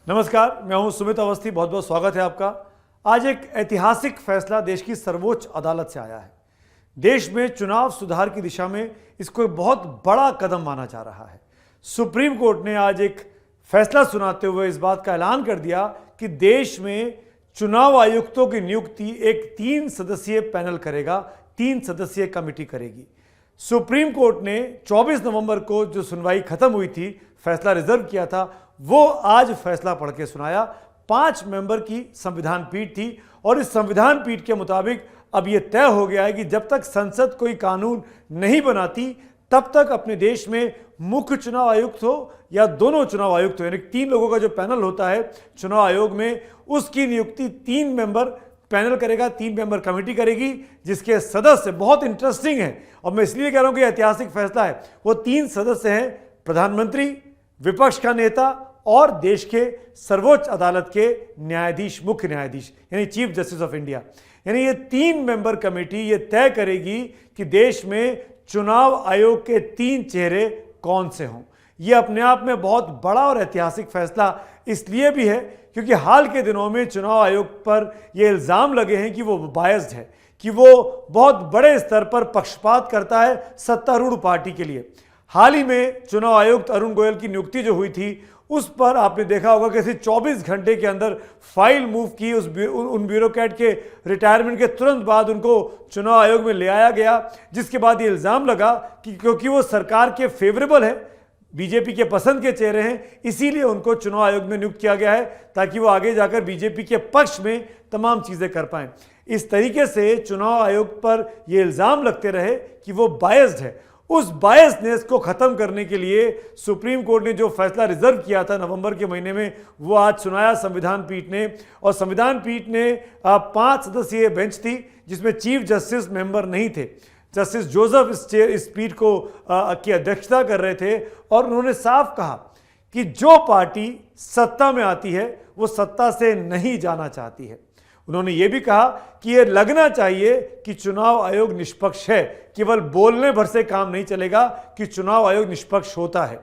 नमस्कार, मैं हूं सुमित अवस्थी। बहुत बहुत स्वागत है आपका। आज एक ऐतिहासिक फैसला देश की सर्वोच्च अदालत से आया है। देश में चुनाव सुधार की दिशा में इसको एक बहुत बड़ा कदम माना जा रहा है। सुप्रीम कोर्ट ने आज एक फैसला सुनाते हुए इस बात का ऐलान कर दिया कि देश में चुनाव आयुक्तों की नियुक्ति एक 3 सदस्यीय पैनल करेगा, 3 सदस्यीय कमेटी करेगी। सुप्रीम कोर्ट ने 24 नवंबर को जो सुनवाई खत्म हुई थी, फैसला रिजर्व किया था, वो आज फैसला पढ़ के सुनाया। 5 मेंबर की संविधान पीठ थी और इस संविधान पीठ के मुताबिक अब यह तय हो गया है कि जब तक संसद कोई कानून नहीं बनाती तब तक अपने देश में मुख्य चुनाव आयुक्त हो या दोनों चुनाव आयुक्त हो, यानी 3 लोगों का जो पैनल होता है चुनाव आयोग में, उसकी नियुक्ति 3 मेंबर पैनल करेगा, 3 मेंबर कमेटी करेगी, जिसके सदस्य बहुत इंटरेस्टिंग है और मैं इसलिए कह रहा हूं कि ऐतिहासिक फैसला है। वो 3 सदस्य हैं प्रधानमंत्री, विपक्ष का नेता और देश के सर्वोच्च अदालत के न्यायाधीश, मुख्य न्यायाधीश यानी चीफ जस्टिस ऑफ इंडिया। यानी ये 3 मेंबर कमेटी ये तय करेगी कि देश में चुनाव आयोग के 3 चेहरे कौन से हों। ये अपने आप में बहुत बड़ा और ऐतिहासिक फैसला इसलिए भी है क्योंकि हाल के दिनों में चुनाव आयोग पर ये इल्ज़ाम लगे हैं कि वो बायस्ड है, कि वो बहुत बड़े स्तर पर पक्षपात करता है सत्तारूढ़ पार्टी के लिए। हाल ही में चुनाव आयुक्त अरुण गोयल की नियुक्ति जो हुई थी उस पर आपने देखा होगा कि 24 घंटे के अंदर फाइल मूव की, उन ब्यूरोक्रेट के रिटायरमेंट के तुरंत बाद उनको चुनाव आयोग में ले आया गया, जिसके बाद ये इल्ज़ाम लगा कि क्योंकि वो सरकार के फेवरेबल है, बीजेपी के पसंद के चेहरे हैं, इसीलिए उनको चुनाव आयोग में नियुक्त किया गया है ताकि वो आगे जाकर बीजेपी के पक्ष में तमाम चीज़ें कर पाएं। इस तरीके से चुनाव आयोग पर ये इल्ज़ाम लगते रहे कि वो बायस्ड है। उस बायसनेस को खत्म करने के लिए सुप्रीम कोर्ट ने जो फैसला रिजर्व किया था नवंबर के महीने में, वो आज सुनाया संविधान पीठ ने। और संविधान पीठ ने 5 सदस्यीय बेंच थी जिसमें चीफ जस्टिस मेंबर नहीं थे। जस्टिस जोसेफ इस पीठ को की अध्यक्षता कर रहे थे और उन्होंने साफ कहा कि जो पार्टी सत्ता में आती है वो सत्ता से नहीं जाना चाहती है। उन्होंने ये भी कहा कि यह लगना चाहिए कि चुनाव आयोग निष्पक्ष है, केवल बोलने भर से काम नहीं चलेगा कि चुनाव आयोग निष्पक्ष होता है।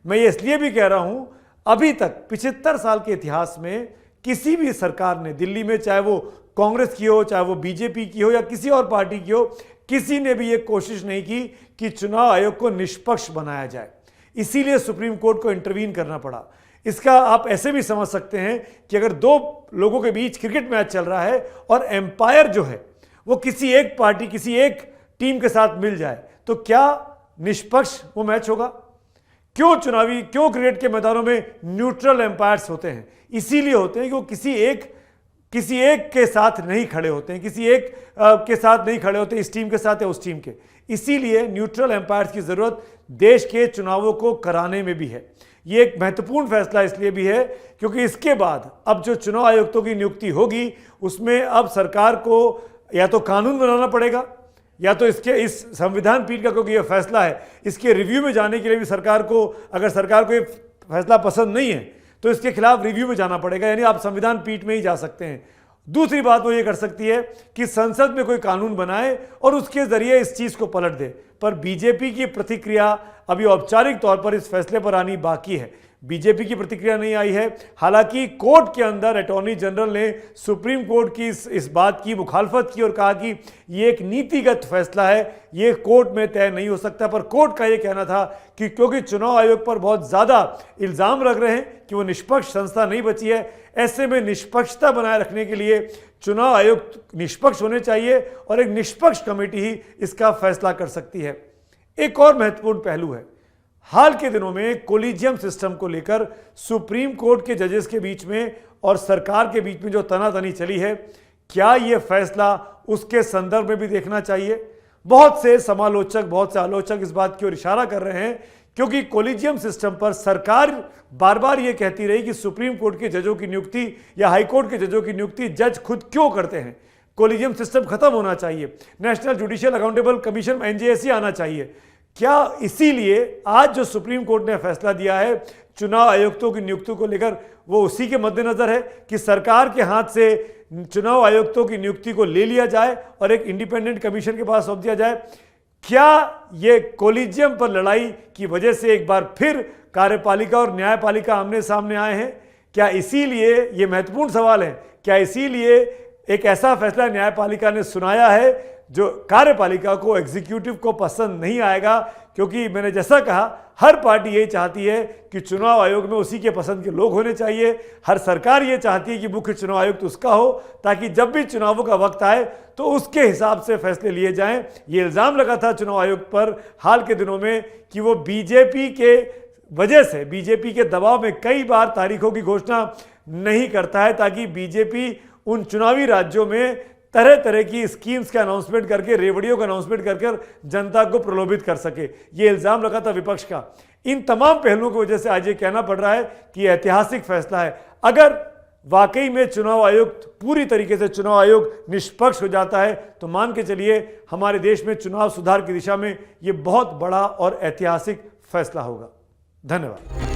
मैं ये इसलिए भी कह रहा हूं, अभी तक 75 साल के इतिहास में किसी भी सरकार ने दिल्ली में, चाहे वो कांग्रेस की हो, चाहे वो बीजेपी की हो या किसी और पार्टी की हो, किसी ने भी ये कोशिश नहीं की कि चुनाव आयोग को निष्पक्ष बनाया जाए। इसीलिए सुप्रीम कोर्ट को इंटरवीन करना पड़ा। इसका आप ऐसे भी समझ सकते हैं कि अगर 2 लोगों के बीच क्रिकेट मैच चल रहा है और एम्पायर जो है वो किसी एक पार्टी, किसी एक टीम के साथ मिल जाए तो क्या निष्पक्ष वो मैच होगा? क्यों क्रिकेट के मैदानों में न्यूट्रल एम्पायर्स होते हैं? इसीलिए होते हैं कि वो किसी एक के साथ नहीं खड़े होते हैं, किसी एक के साथ नहीं खड़े होते, इस टीम के साथ या उस टीम के। इसीलिए न्यूट्रल एम्पायर्स की जरूरत देश के चुनावों को कराने में भी है। ये एक महत्वपूर्ण फैसला इसलिए भी है क्योंकि इसके बाद अब जो चुनाव आयुक्तों की नियुक्ति होगी उसमें अब सरकार को या तो कानून बनाना पड़ेगा या तो इस संविधान पीठ का, क्योंकि ये फैसला है, इसके रिव्यू में जाने के लिए भी सरकार को, अगर सरकार को ये फैसला पसंद नहीं है तो इसके खिलाफ रिव्यू में जाना पड़ेगा, यानी आप संविधान पीठ में ही जा सकते हैं। दूसरी बात वो ये कर सकती है कि संसद में कोई कानून बनाए और उसके जरिए इस चीज को पलट दे। पर बीजेपी की प्रतिक्रिया अभी औपचारिक तौर पर इस फैसले पर आनी बाकी है। बीजेपी की प्रतिक्रिया नहीं आई है। हालांकि कोर्ट के अंदर अटॉर्नी जनरल ने सुप्रीम कोर्ट की इस बात की मुखालफत की और कहा कि ये एक नीतिगत फैसला है, ये कोर्ट में तय नहीं हो सकता। पर कोर्ट का ये कहना था कि क्योंकि चुनाव आयोग पर बहुत ज़्यादा इल्ज़ाम लग रहे हैं कि वो निष्पक्ष संस्था नहीं बची है, ऐसे में निष्पक्षता बनाए रखने के लिए चुनाव आयोग निष्पक्ष होने चाहिए और एक निष्पक्ष कमेटी ही इसका फैसला कर सकती है। एक और महत्वपूर्ण पहलू है, हाल के दिनों में कोलिजियम सिस्टम को लेकर सुप्रीम कोर्ट के जजेस के बीच में और सरकार के बीच में जो तनातनी चली है, क्या यह फैसला उसके संदर्भ में भी देखना चाहिए? बहुत से समालोचक, बहुत से आलोचक इस बात की ओर इशारा कर रहे हैं क्योंकि कोलिजियम सिस्टम पर सरकार बार बार ये कहती रही कि सुप्रीम कोर्ट के जजों की नियुक्ति या हाईकोर्ट के जजों की नियुक्ति जज खुद क्यों करते हैं, कोलिजियम सिस्टम खत्म होना चाहिए, national judicial accountable commission NJAC आना चाहिए। क्या इसीलिए आज जो सुप्रीम कोर्ट ने फैसला दिया है चुनाव आयुक्तों की नियुक्ति को लेकर, वो उसी के मद्देनजर है कि सरकार के हाथ से चुनाव आयुक्तों की नियुक्ति को ले लिया जाए और एक इंडिपेंडेंट कमीशन के पास सौंप दिया जाए? क्या ये कोलिजियम पर लड़ाई की वजह से एक बार फिर कार्यपालिका और न्यायपालिका आमने सामने आए हैं? क्या इसीलिए ये महत्वपूर्ण सवाल है, क्या इसीलिए एक ऐसा फैसला न्यायपालिका ने सुनाया है जो कार्यपालिका को, एग्जीक्यूटिव को पसंद नहीं आएगा? क्योंकि मैंने जैसा कहा, हर पार्टी यही चाहती है कि चुनाव आयोग में उसी के पसंद के लोग होने चाहिए। हर सरकार ये चाहती है कि मुख्य चुनाव आयुक्त उसका हो, ताकि जब भी चुनावों का वक्त आए तो उसके हिसाब से फैसले लिए जाएं। ये इल्ज़ाम लगा था चुनाव आयोग पर हाल के दिनों में कि वो बीजेपी के वजह से, बीजेपी के दबाव में कई बार तारीखों की घोषणा नहीं करता है, ताकि बीजेपी उन चुनावी राज्यों में तरह तरह की स्कीम्स का अनाउंसमेंट करके, रेवड़ियों का अनाउंसमेंट कर जनता को प्रलोभित कर सके। ये इल्ज़ाम लगा था विपक्ष का। इन तमाम पहलुओं की वजह से आज ये कहना पड़ रहा है कि ऐतिहासिक फैसला है। अगर वाकई में चुनाव आयुक्त पूरी तरीके से, चुनाव आयोग निष्पक्ष हो जाता है, तो मान के चलिए हमारे देश में चुनाव सुधार की दिशा में ये बहुत बड़ा और ऐतिहासिक फैसला होगा। धन्यवाद।